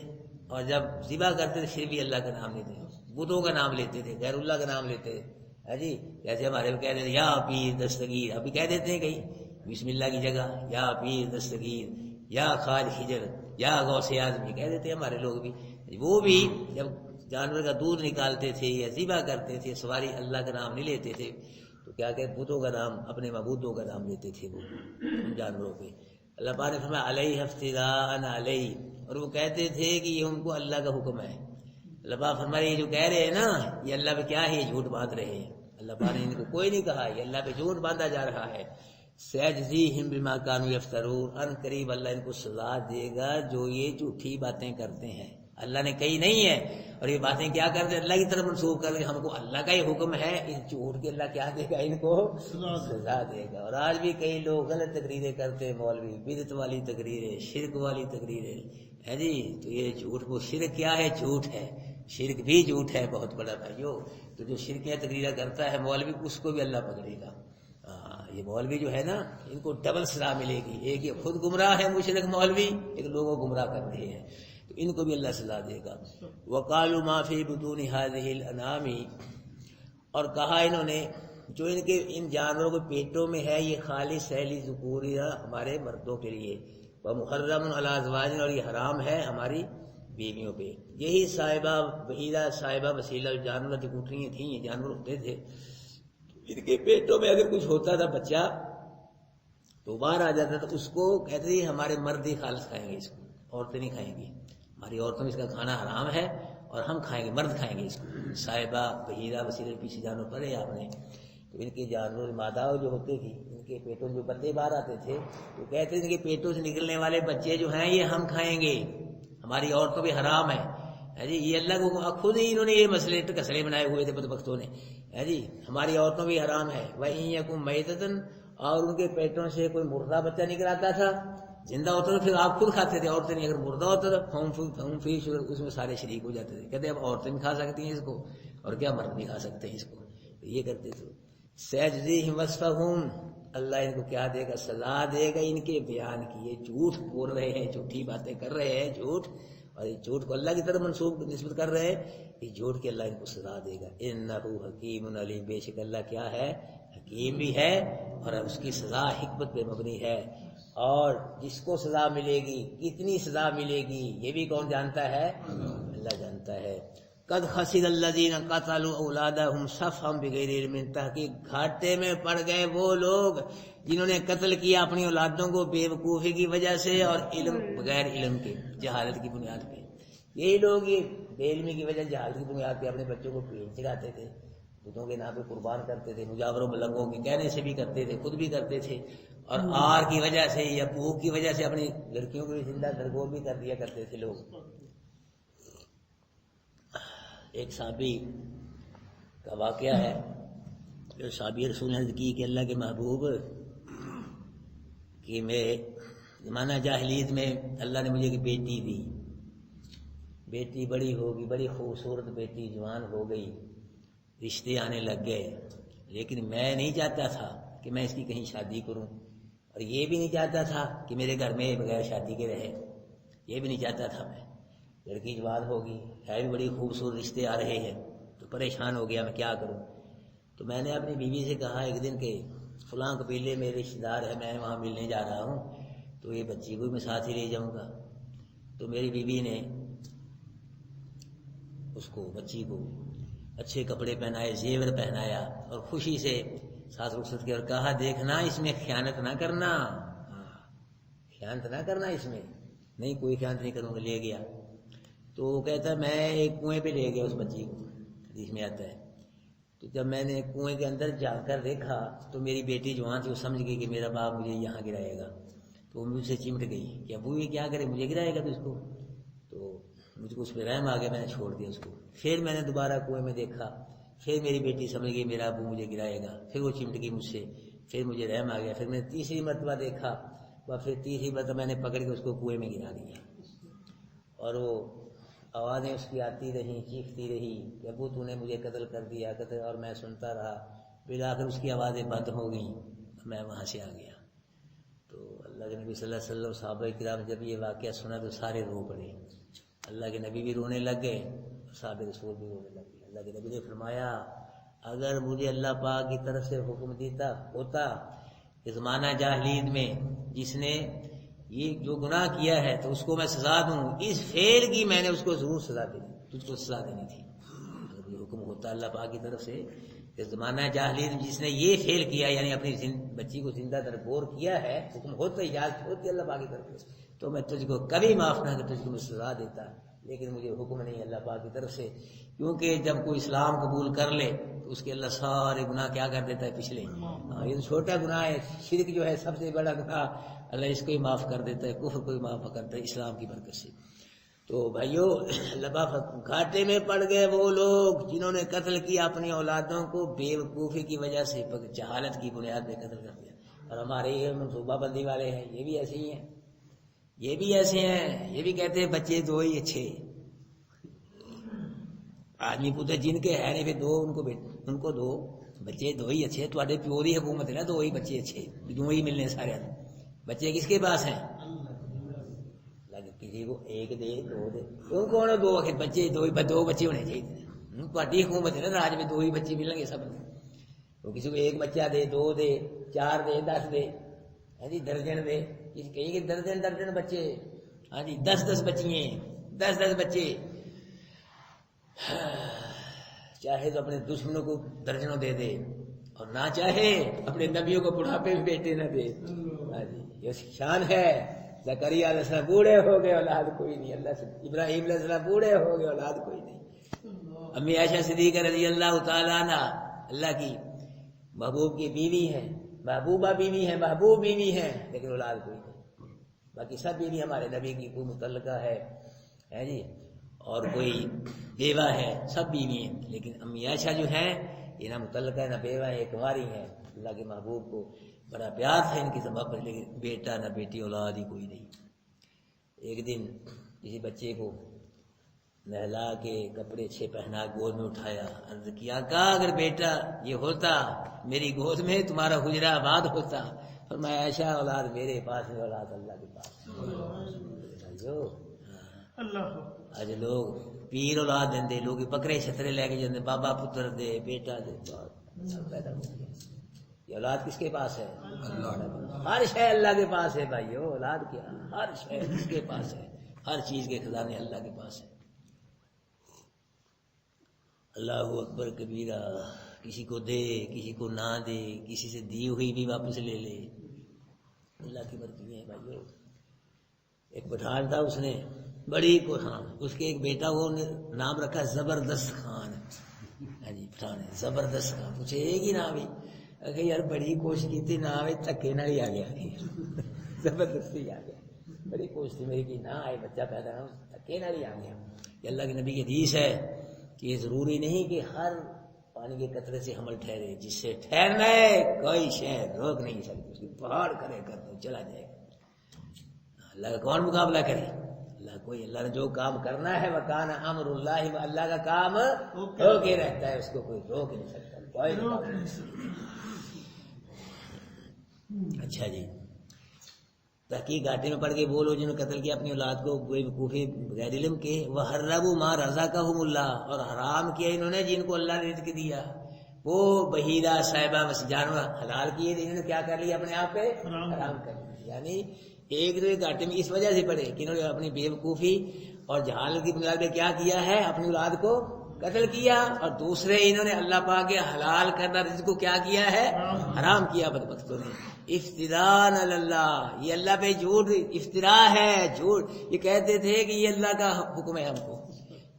اور جب ذبح کرتے تھے پھر بھی اللہ کا نام لیتے تھے. بتوں کا نام لیتے تھے، غیر اللہ کا نام لیتے تھے. جی جیسے ہمارے کہہ دیتے یا پیر دستگیر، ابھی کہہ دیتے ہیں کہیں بسم اللہ کی جگہ یا پیر دستگیر، یا خواج ہجر، یا غوث اعظم کہہ دیتے ہیں ہمارے لوگ بھی. وہ بھی جب جانور کا دودھ نکالتے تھے یا ذبح کرتے تھے سواری اللہ کا نام نہیں لیتے تھے تو کیا کہ بتوں کا نام، اپنے معبودوں کا نام لیتے تھے وہ ان جانوروں پہ. اللہ پاک نے فرمایا علیہ افتراء علیہ، اور وہ کہتے تھے کہ یہ ان کو اللہ کا حکم ہے. اللہ پاک فرمایا یہ جو کہہ رہے ہیں نا یہ اللہ پہ کیا ہے، یہ جھوٹ باندھ رہے ہیں. اللہ پاک نے ان کو کوئی نہیں کہا، یہ اللہ پہ جھوٹ باندھا جا رہا ہے. سیجزیہم بما کانوا یفترون، ان قریب اللہ ان کو سزا دے گا جو یہ جھوٹی باتیں کرتے ہیں. اللہ نے کہی نہیں ہے اور یہ باتیں کیا کرتے ہیں اللہ کی طرف منسوخ کر کے، ہم کو اللہ کا ہی حکم ہے. اس جھوٹ کے اللہ کیا دے گا، ان کو سزا دے گا. اور آج بھی کئی لوگ غلط تقریریں کرتے ہیں، مولوی بدعت والی تقریریں، شرک والی تقریریں ہے جی. تو یہ جھوٹ، وہ شرک کیا ہے، جھوٹ ہے. شرک بھی جھوٹ ہے بہت بڑا بھائیو. تو جو شرکیاں تقریریں کرتا ہے مولوی اس کو بھی اللہ پکڑے گا. یہ مولوی جو ہے نا ان کو ڈبل سزا ملے گی. ایک یہ خود گمراہ ہے مشرک مولوی، ایک لوگوں گمراہ کر رہے ہیں، تو ان کو بھی اللہ سزا دے گا. وقالوا ما فی بطون هذه الانعام، اور کہا انہوں نے جو ان جانوروں کے پیٹوں میں ہے یہ خالص ہے لذکورنا، ہمارے مردوں کے لیے. ومحرم علی ازواجنا، اور یہ حرام ہے ہماری بیویوں پہ. یہی صاحبہ وحیدہ، صاحبہ وسیلہ جانور کی کوٹریاں تھیں، یہ جانور ہوتے تھے ان کے پیٹوں میں اگر کچھ ہوتا تھا بچہ تو باہر آ جاتا تھا، اس کو کہتے تھے ہمارے مرد ہی خالص کھائیں گے، اس کو عورتیں نہیں کھائیں گی. ہماری عورتوں میں اس کا کھانا حرام ہے اور ہم کھائیں گے، مرد کھائیں گے اس کو. صاحبہ بحیرہ وسیلے پیچھے جانور پڑے آپ نے. تو ان کے جانور مادہ جو ہوتے تھے ان کے پیٹوں جو بندے باہر آتے تھے تو کہتے تھے کہ پیٹوں سے نکلنے والے بچے جو ہیں یہ ہم کھائیں گے، ہماری عورتوں بھی حرام ہے. جی یہ اللہ کو خود ہی انہوں نے یہ مسئلے کسرے بنائے ہوئے تھے بدبختوں نے. جی ہماری عورتوں بھی حرام ہے. وَإِن يَكُن مَيْتَةً، اور ان کے پیٹوں سے کوئی مردہ بچہ نکل آتا تھا، زندہ ہوتا تھا پھر آپ خود کھاتے تھے، عورتیں نہیں. اگر مردہ ہوتا تھا ہم فی شگر، اس میں سارے شریک ہو جاتے تھے. کہتے اب عورتیں بھی کھا سکتی ہیں اس کو اور کیا مرد بھی کھا سکتے ہیں اس کو. یہ کرتے تھے. سیجزیہم وصفہم، اللہ ان کو کیا دے گا، سزا دے گا ان کے بیان کی. یہ جھوٹ بول رہے ہیں، جھوٹی باتیں کر رہے ہیں، جھوٹ، اور یہ جھوٹ کو اللہ کی طرف منسوب نسبت کر رہے ہیں، یہ جھوٹ کے اللہ ان کو سزا دے گا. انہ حکیم علیم، بے شک اللہ کیا ہے، حکیم بھی ہے اور اس کی سزا حکمت پہ مبنی ہے. اور جس کو سزا ملے گی، کتنی سزا ملے گی، یہ بھی کون جانتا ہے، اللہ جانتا ہے. قد خسر الذین قتلوا اولادہم سفہا بغیر علم، تحقیق گھاٹے میں پڑ گئے وہ لوگ جنہوں نے قتل کیا اپنی اولادوں کو بے وقوفی کی وجہ سے اور علم، بغیر علم کے، جہالت کی بنیاد پہ. یہی لوگ یہ بے علمی کی وجہ، جہالت کی بنیاد پہ اپنے بچوں کو پیر چڑھاتے تھے، بتوں کے نام پہ قربان کرتے تھے، مجاوروں ملنگوں کے کہنے سے بھی کرتے تھے، خود بھی کرتے تھے، اور آر کی وجہ سے یا بھوک کی وجہ سے اپنی لڑکیوں کو بھی زندہ درگور بھی کر دیا کرتے تھے لوگ۔ ایک صحابی کا واقعہ ہے، جو صحابی رسول نے عرض کی کہ اللہ کے محبوب، کہ میں زمانہ جاہلیت میں اللہ نے مجھے ایک بیٹی دی، بیٹی بڑی ہوگی، بڑی خوبصورت بیٹی، جوان ہو گئی، رشتے آنے لگ گئے، لیکن میں نہیں چاہتا تھا کہ میں اس کی کہیں شادی کروں، اور یہ بھی نہیں چاہتا تھا کہ میرے گھر میں بغیر شادی کے رہے، یہ بھی نہیں چاہتا تھا میں۔ لڑکی جوان ہوگی، ہے بھی بڑی خوبصورت، رشتے آ رہے ہیں، تو پریشان ہو گیا میں کیا کروں۔ تو میں نے اپنی بیوی سے کہا ایک دن کہ فلاں قبیلے میں رشتے دار ہے، میں وہاں ملنے جا رہا ہوں، تو یہ بچی کو میں ساتھ ہی لے جاؤں گا۔ تو میری بیوی نے اس کو، بچی کو اچھے کپڑے پہنائے، زیور پہنایا، اور خوشی سے ساتھ رخصت کیا، اور کہا دیکھنا اس میں خیانت نہ کرنا، خیانت نہ کرنا اس میں، نہیں کوئی خیانت نہیں کروں گا۔ لے گیا تو وہ کہتا ہے میں ایک کنویں پہ لے گیا اس بچی کو، حدیث میں آتا ہے، تو جب میں نے کنویں کے اندر جا کر دیکھا تو میری بیٹی جوان تھی، وہ سمجھ گئی کہ میرا باپ مجھے یہاں گرائے گا، تو وہ مجھ سے چمٹ گئی کہ ابو یہ کیا کرے، مجھے گرائے گا تو اس کو، تو مجھ کو اس پہ رحم آ گیا، میں نے چھوڑ دیا اس کو۔ پھر میں نے دوبارہ کنویں میں دیکھا، پھر میری بیٹی سمجھ گئی میرا ابو مجھے گرائے گا، پھر وہ چمٹ گئی مجھ سے، پھر مجھے رحم آ گیا، پھر میں نے تیسری مرتبہ دیکھا، پھر تیسری مرتبہ میں نے پکڑ کے اس کو کنویں میں گرا دیا، اور وہ آوازیں اس کی آتی رہیں، چیختی رہی کہ ابو تو نے مجھے قتل کر دیا، قتل، اور میں سنتا رہا، بالآخر اس کی آوازیں بند ہو گئیں، میں وہاں سے آ گیا۔ تو اللہ کے نبی صلی اللہ علیہ وسلم، صحابہ کرام جب یہ واقعہ سنا تو سارے رو پڑے، اللہ کے نبی بھی رونے لگ گئے، صحابہ رسول بھی رونے لگ گئے۔ اللہ کے نبی نے فرمایا اگر مجھے اللہ پاک کی طرف سے حکم دیتا ہوتا کہ زمانہ جاہلیت میں جس نے یہ جو گناہ کیا ہے تو اس کو میں سزا دوں، اس فعل کی میں نے اس کو ضرور سزا دینی، تجھ کو سزا دینی تھی۔ اگر یہ حکم ہوتا اللہ پاک کی طرف سے کہ زمانہ جاہلیت میں جس نے یہ فعل کیا، یعنی اپنی بچی کو زندہ درگور کیا ہے، حکم ہوتا، اجازت ہوتی اللہ پاک کی طرف سے، تو میں تجھ کو کبھی معاف نہ کر، تجھ کو میں سزا دیتا، لیکن مجھے حکم نہیں اللہ پاک کی طرف سے، کیونکہ جب کوئی اسلام قبول کر لے تو اس کے اللہ سارے گناہ کیا کر دیتا ہے پچھلے۔ یہ تو چھوٹا گناہ ہے، شرک جو ہے سب سے بڑا گناہ، اللہ اس کو ہی معاف کر دیتا ہے، کفر کو ہی معاف کرتا ہے اسلام کی برکت سے۔ تو بھائیو، گھاٹے میں پڑ گئے وہ لوگ جنہوں نے قتل کیا اپنی اولادوں کو بے وقوفی کی وجہ سے، جہالت کی بنیاد پہ قتل کر دیا۔ اور ہمارے یہ منصوبہ بندی والے ہیں، یہ بھی ایسے ہی ہیں، یہ بھی ایسے ہیں، یہ بھی کہتے ہیں بچے دو ہی اچھے، آدمی پوچھے جن کے ہے نہیں پھر دو ان کو دو بچے، دو ہی اچھے، تھوڑے پیو دی حکومت ہے نا، دو ہی بچے اچھے، دو ہی ملنے سارے بچے کس کے پاس ہیں؟ کسی کو ایک دے، دو دے، ان کو دو بچے، دو بچے ہونے چاہیے، تھوڑی حکومت ہے نا، راج میں دو ہی بچے ملیں گے سب نے، وہ کسی کو ایک بچہ دے، دو دے، چار دے، 10 دے، ہاں جی درجن دے، کہیں کہ درجن بچے، ہاں جی 10 بچیاں، 10 بچے، چاہے تو اپنے دشمنوں کو درجنوں دے دے، اور نہ چاہے اپنے نبیوں کو بڑھاپے میں بیٹے نہ دے، ہاں جی یہ شان ہے۔ زکریا علیہ السلام بوڑھے ہو گئے، اولاد کوئی نہیں، اللہ سے ابراہیم علیہ السلام بوڑھے ہو گئے، اولاد کوئی نہیں۔ امی عائشہ صدیقہ رضی اللہ تعالیٰ عنہ اللہ کی محبوب کی بیوی ہیں، محبوبہ بیوی ہیں، محبوب بیوی ہیں، لیکن اولاد کوئی نہیں۔ باقی سب بیوی ہمارے نبی کی کوئی متعلقہ ہے جی، اور کوئی بیوہ ہے، سب بیوی ہیں، لیکن امی عائشہ جو ہیں یہ نہ متعلقہ ہے نہ بیوہ ہے، کنواری ہیں۔ اللہ کے محبوب کو بڑا پیار تھا ان کی سبب پر، لیکن بیٹا نہ بیٹی، اولاد ہی کوئی نہیں۔ ایک دن کسی بچے کو نہلا کے کپڑے اچھے پہنا گود میں اٹھایا، عرض کیا کہا اگر بیٹا یہ ہوتا میری گود میں تمہارا حجرہ آباد ہوتا، فرمایا عائشہ اولاد میرے پاس ہے، اولاد اللہ کے پاس۔ آج لوگ پیر اولاد دیں، لوگ بکرے چھترے لے کے جاتے، بابا پتر دے، بیٹا دے، پیدا ہو گیا۔ یہ اولاد کس کے پاس ہے؟ ہر شے اللہ کے پاس ہے بھائیو، اولاد کیا، ہر شے کس کے پاس ہے، ہر چیز کے خزانے اللہ کے پاس ہے۔ اللہ اکبر کبیرہ، کسی کو دے کسی کو نہ دے، کسی سے دی ہوئی بھی واپس لے لے، اللہ کی مرضی ہے بھائیو۔ ایک پٹھان تھا، اس نے بڑی کو، ہاں اس کے ایک بیٹا، وہ نام رکھا زبردست خان، ہاں جی پرانے زبردست کام پوچھے ایک ہی نام ہی اگر یار بڑی کوشش کی تھی نہ آئے دھکے نہ ہی آ گیا زبردستی آ گیا بڑی کوشش تھی میری کہ نہ آئے بچہ پیدا نہ دھکے نہ ہی آ گیا. یہ اللہ کے نبی کی حدیث ہے کہ یہ ضروری نہیں کہ ہر پانی کے قطرے سے حمل ٹھہرے، جس سے ٹھہرنا ہے کوئی شہر روک نہیں سکتی، اس کی پہاڑ کرے کر تو چلا جائے گا. اللہ کا کون مقابلہ کرے؟ اللہ کوئی، اللہ نے جو کام کرنا ہے وکان امر اللہ، اللہ کا کام ہو کے رہتا ہے، اس کو کوئی روک نہیں سکتا، کوئی مقابلہ نہیں. اچھا جی، تحقیق گھاٹے میں پڑھ کے بولو جنہوں نے قتل کیا اپنی اولاد کو بیوقوفی بغیر علم کے، وحرموا ما رزقهم اللہ، اور حرام کیا انہوں نے جن کو اللہ نے رزق دیا، وہ بہیرہ صاحبہ جانور حلال کیے انہوں نے کیا کر لیا اپنے آپ پہ حرام کر لیا. یعنی ایک دو گھاٹے میں اس وجہ سے پڑے کہ انہوں نے اپنی بیوقوفی اور جہالت کی بنیاد پہ کیا کیا ہے، اپنی اولاد کو قتل کیا، اور دوسرے انہوں نے اللہ پاک کے حلال کرنا رزق کو کیا کیا ہے، حرام کیا بدبختوں نے. افتراء علی اللہ، یہ اللہ پہ جھوٹ افتراء ہے، جھوٹ. یہ کہتے تھے کہ یہ اللہ کا حکم ہے ہم کو،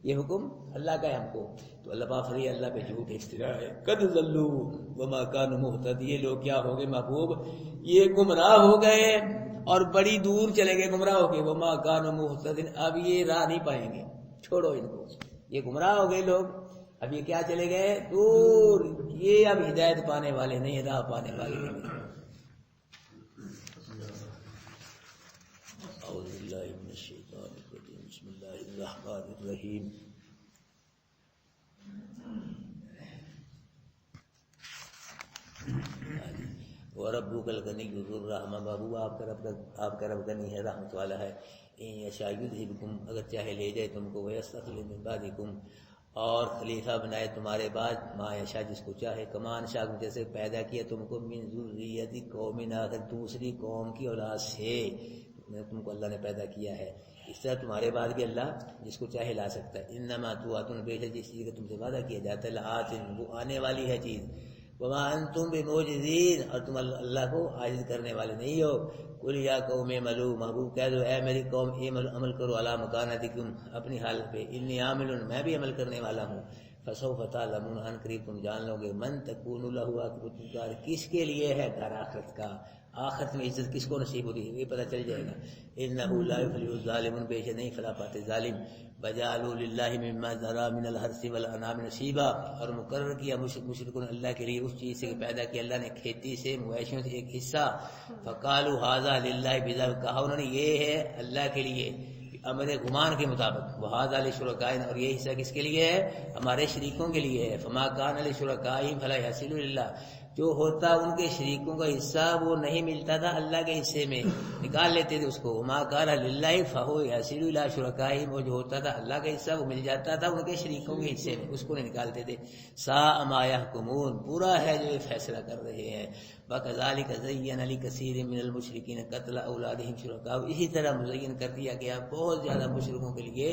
یہ حکم اللہ کا ہے ہم کو، تو اللہ پاک فرمایا اللہ پہ جھوٹ افتراء ہے. قد ضلوا وما كانوا مهتدين، یہ لوگ کیا ہو گئے محبوب، یہ گمراہ ہو گئے اور بڑی دور چلے گئے گمراہ ہو گئے. وما كانوا مهتدين، اب یہ راہ نہیں پائیں گے، چھوڑو ان کو، یہ گمراہ ہو گئے لوگ، اب یہ کیا چلے گئے دور، یہ اب ہدایت پانے والے نہیں، راہ پانے والے نہیں. اعوذ باللہ من الشیطان الرجیم، بسم اللہ الرحمن الرحیم. وَرَبُّكَ الْغَنِيُّ ذُو الرَّحْمَةِ، بابو آپ کا رب غنی ہے، رحمت والا ہے. إِن يَشَأْ يُذْهِبْكُمْ، اگر چاہے لے جائے تم کو، وَيَسْتَخْلِفْ مِن بَعْدِكُمْ، اور خلیفہ بنائے تمہارے بعد، ما یشاء جس کو چاہے، کما انشاء جیسے پیدا کیا تم کو، من ذریۃ قوم آخر دوسری قوم کی اولاد سے تم کو اللہ نے پیدا کیا ہے، اس طرح تمہارے بعد بھی اللہ جس کو چاہے لا سکتا ہے. انما توعدون، بے شک جس چیز کا تم سے وعدہ کیا جاتا ہے، لآت، وہ آنے والی ہے چیز. وما انتم بمعجزین، اور تم اللہ کو عاجز کرنے والے نہیں ہو. قل یا قوم اعملوا، محبوب کہہ دو اے میری قوم، عمل کرو، علی مکانتکم، اپنی حالت پہ، انی عامل، میں بھی عمل کرنے والا ہوں. فسوف تعلمون، ان قریب تم جان لو گے، من تکون له عاقبۃ الدار، کس کے لیے ہے گھر آخرت کا، آخرت میں عزت کس کو نصیب ہوتی ہے، یہ پتہ چل جائے گا. انه لا يفلح الظالمون، بے شک نہیں فلاح پاتے ظالم. وجعلوا للہ مما ذرا من الحرث والانعام نصیبا، اور مقرر کیا مشرکوں نے اللہ کے لیے اس چیز سے پیدا کیا اللہ نے کھیتی سے، مویشیوں سے ایک حصہ. فقالوا هذا للہ بذلک، کہا انہوں نے یہ ہے اللہ کے لیے امر گمان کے مطابق. وهذا لشرکائنا، اور یہ حصہ کس کے لیے ہے، ہمارے شریکوں کے لیے ہے. فما كان لشرکائهم فلا يصل لله، جو ہوتا ان کے شریکوں کا حصہ وہ نہیں ملتا تھا اللہ کے حصے میں، نکال لیتے تھے اس کو. وما كان للہ فهو يصل الى شرکائهم، وہ جو ہوتا تھا اللہ کا حصہ وہ مل جاتا تھا ان کے شریکوں کے حصے میں، اس کو نہیں نکالتے تھے. ساء ما يحكمون، برا ہے جو یہ فیصلہ کر رہے ہیں. وَكَذَلِكَ زَيَّنَ لِكَثِيرٍ مِّنَ الْمُشْرِكِينَ قَتْلَ أَوْلَادِهِمْ شُرَكَاءُ، اسی طرح مزین کر دیا گیا بہت زیادہ مشرکوں کے لیے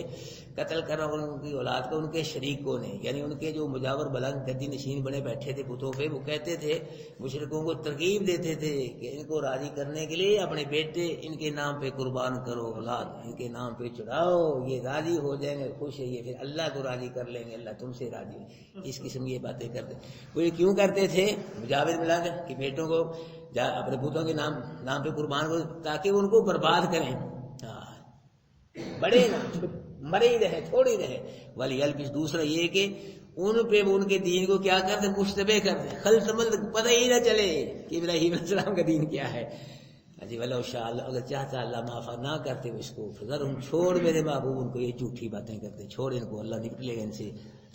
قتل کرنا ان کی اولاد کو ان کے شریکوں نے، یعنی ان کے جو مجاور بلند گدی نشین بنے بیٹھے تھے بتوں پہ، وہ کہتے تھے، مشرکوں کو ترغیب دیتے تھے کہ ان کو راضی کرنے کے لیے اپنے بیٹے ان کے نام پہ قربان کرو، اولاد ان کے نام پہ چڑھاؤ، یہ راضی ہو جائیں گے، خوش ہے، یہ پھر اللہ کو راضی کر لیں گے، اللہ تم سے راضی ہے. اس قسم کی باتیں کرتے. وہ یہ کیوں کرتے تھے مجاور بلند کہ بیٹوں کو اپنے بتوں کے نام پہ قربان کرو تاکہ ان کو برباد کریں، بڑے نہ مرے ہی رہے، چھوڑ ہی رہے. والی البس، دوسرا یہ کہ ان پہ ان کے دین کو کیا کرتے، مشتبہ کرتے، خلط ملط، پتہ ہی نہ چلے کہ ابراہیم علیہ السلام کا دین کیا ہے. جی ولو شاء اللہ، اگر چاہتا اللہ معاف نہ کرتے اس کو، فذرہم، چھوڑ میرے محبوب ان کو، یہ جھوٹی باتیں کرتے، چھوڑ ان کو، اللہ نکل لے گا ان سے.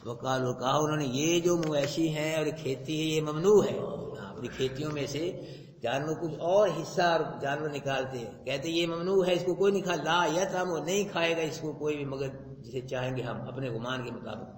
وقالوا، کہا انہوں نے، یہ جو مویشی ہیں اور کھیتی ہے یہ ممنوع ہے، اپنی کھیتیوں میں سے جانور کچھ اور حصہ اور جانور نکالتے ہیں، کہتے یہ ممنوع ہے، اس کو کوئی نہیں کھا، لا یطعم، نہیں کھائے گا اس کو کوئی بھی مگر جسے چاہیں گے ہم اپنے گمان کے مطابق.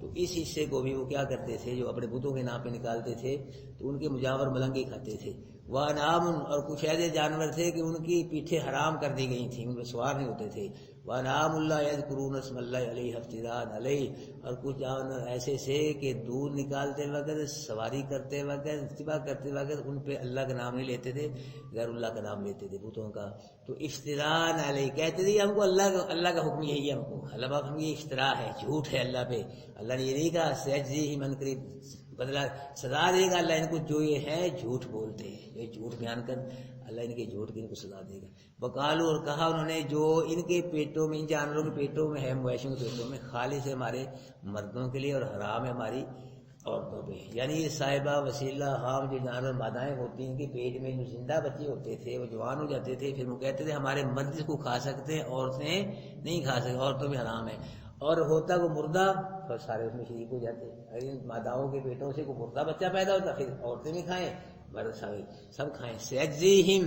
تو اس حصے کو بھی وہ کیا کرتے تھے، جو اپنے بتوں کے نام پہ نکالتے تھے تو ان کے مجاور ملنگے کھاتے تھے. وانعام اور کچھ ایسے جانور تھے کہ ان کی پیٹھیں حرام کر دی گئی تھیں، ان پہ سوار نہیں ہوتے تھے. وانعام اللہ یذکرون اسم اللہ علیہ افتراء علیہ، اور کچھ جانور ایسے تھے کہ دودھ نکالتے وقت، سواری کرتے وقت، اتباع کرتے وقت ان پہ اللہ کا نام نہیں لیتے تھے، غیر اللہ کا نام لیتے تھے، بتوں کا. تو افتراء علیہ کہتے تھے ہم کو اللہ کا حکم یہی ہے، ہم کو اللہ پاک ہم یہ افطرا ہے، جھوٹ ہے اللہ پہ. اللہ نے یہ نہیں کہا سیجزیہم من قریب، بدلا سزا دے گا اللہ ان کو جو یہ ہے جھوٹ بولتے ہیں، یہ جھوٹ بیان کر اللہ ان کے جھوٹ کی ان کو سزا دے گا. وقالو اور کہا انہوں نے جو ان کے پیٹوں میں، ان جانوروں کے پیٹوں میں ہے، مویشیوں کے پیٹوں میں، خالص ہے ہمارے مردوں کے لیے اور حرام ہے ہماری عورتوں پہ. یعنی یہ صاحبہ وسیلہ حام جو جانور مادائیں ہوتی ہیں ان کے پیٹ میں جو زندہ بچے ہوتے تھے وہ جوان ہو جاتے تھے، پھر وہ کہتے تھے ہمارے مرد اس کو کھا سکتے ہیں، عورتیں نہیں کھا سکتے، عورتوں میں حرام ہے. اور ہوتا وہ مردہ تو سارے اس میں شریک ہو جاتے. اگر ان ماداؤں کے پیٹوں سے کوئی مردہ بچہ پیدا ہوتا پھر عورتیں بھی کھائیں، مرد سب کھائیں. سیجزیہم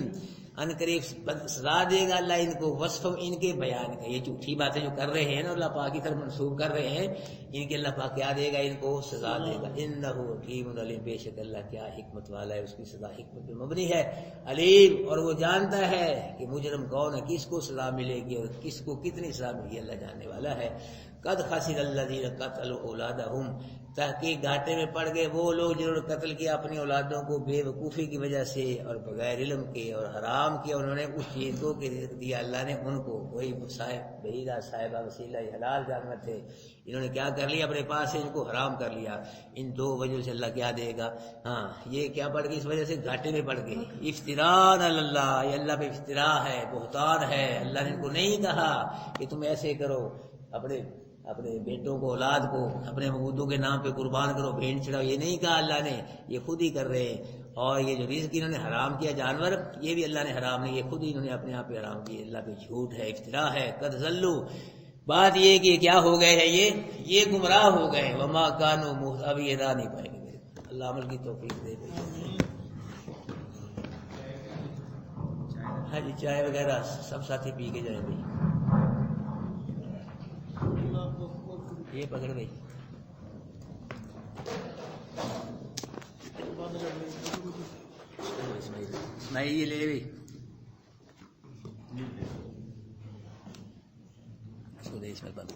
ان قریب سزا دے گا اللہ ان کو، وصف ان کے بیان کا. یہ جھوٹی باتیں جو کر رہے ہیں نا اللہ پاک کی طرف منسوب کر رہے ہیں، ان کے اللہ پاک کیا دے گا ان کو؟ سزا دے گا. انہ حکیم علیم، بے شک اللہ کیا حکمت والا ہے، اس کی سزا حکمت پہ مبنی ہے. علیم، اور وہ جانتا ہے کہ مجرم کون ہے، کس کو سزا ملے گی اور کس کو کتنی سزا ملے گی، اللہ جاننے والا ہے. قد خسر الذین قتلوا اولادہم، تحقیق گھاٹے میں پڑ گئے وہ لوگ جنہوں نے قتل کیا اپنی اولادوں کو بے وقوفی کی وجہ سے اور بغیر علم کے، اور حرام کیا انہوں نے اس چیز کو کہ رزق دیا اللہ نے ان کو. وہی صاحب بہیرہ صاحبہ وسیلہ یہ حلال جانور تھے، انہوں نے کیا کر لیا اپنے پاس سے، ان کو حرام کر لیا. ان دو وجہ سے اللہ کیا دے گا. ہاں یہ کیا پڑ گئی، اس وجہ سے گھاٹے میں پڑ گئے. افطراء علی اللہ، یہ اللہ پہ افطراء ہے، بہتان ہے. اللہ نے ان کو نہیں کہا کہ تم ایسے کرو، اپنے بیٹوں کو، اولاد کو اپنے مبودوں کے نام پہ قربان کرو، بھیڑ چڑھاؤ، یہ نہیں کہا اللہ نے، یہ خود ہی کر رہے ہیں. اور یہ جو رزق انہوں نے حرام کیا جانور، یہ بھی اللہ نے حرام نہیں، یہ خود ہی انہوں نے اپنے آپ پہ حرام کیا. اللہ پہ جھوٹ ہے، افطراء ہے. قد ضلوا، بات یہ کہ کیا ہو گئے ہیں، یہ گمراہ ہو گئے. وما کانوا مہتدین، اب یہ راہ نہیں پائیں گے. اللہ عمل کی توفیق دے. ہاں جی چائے وغیرہ سب ساتھی پی کے جائیں بھائی. یہ پکڑ گئی نہیں، یہ لے گئی اس کو دے، اس میں بند.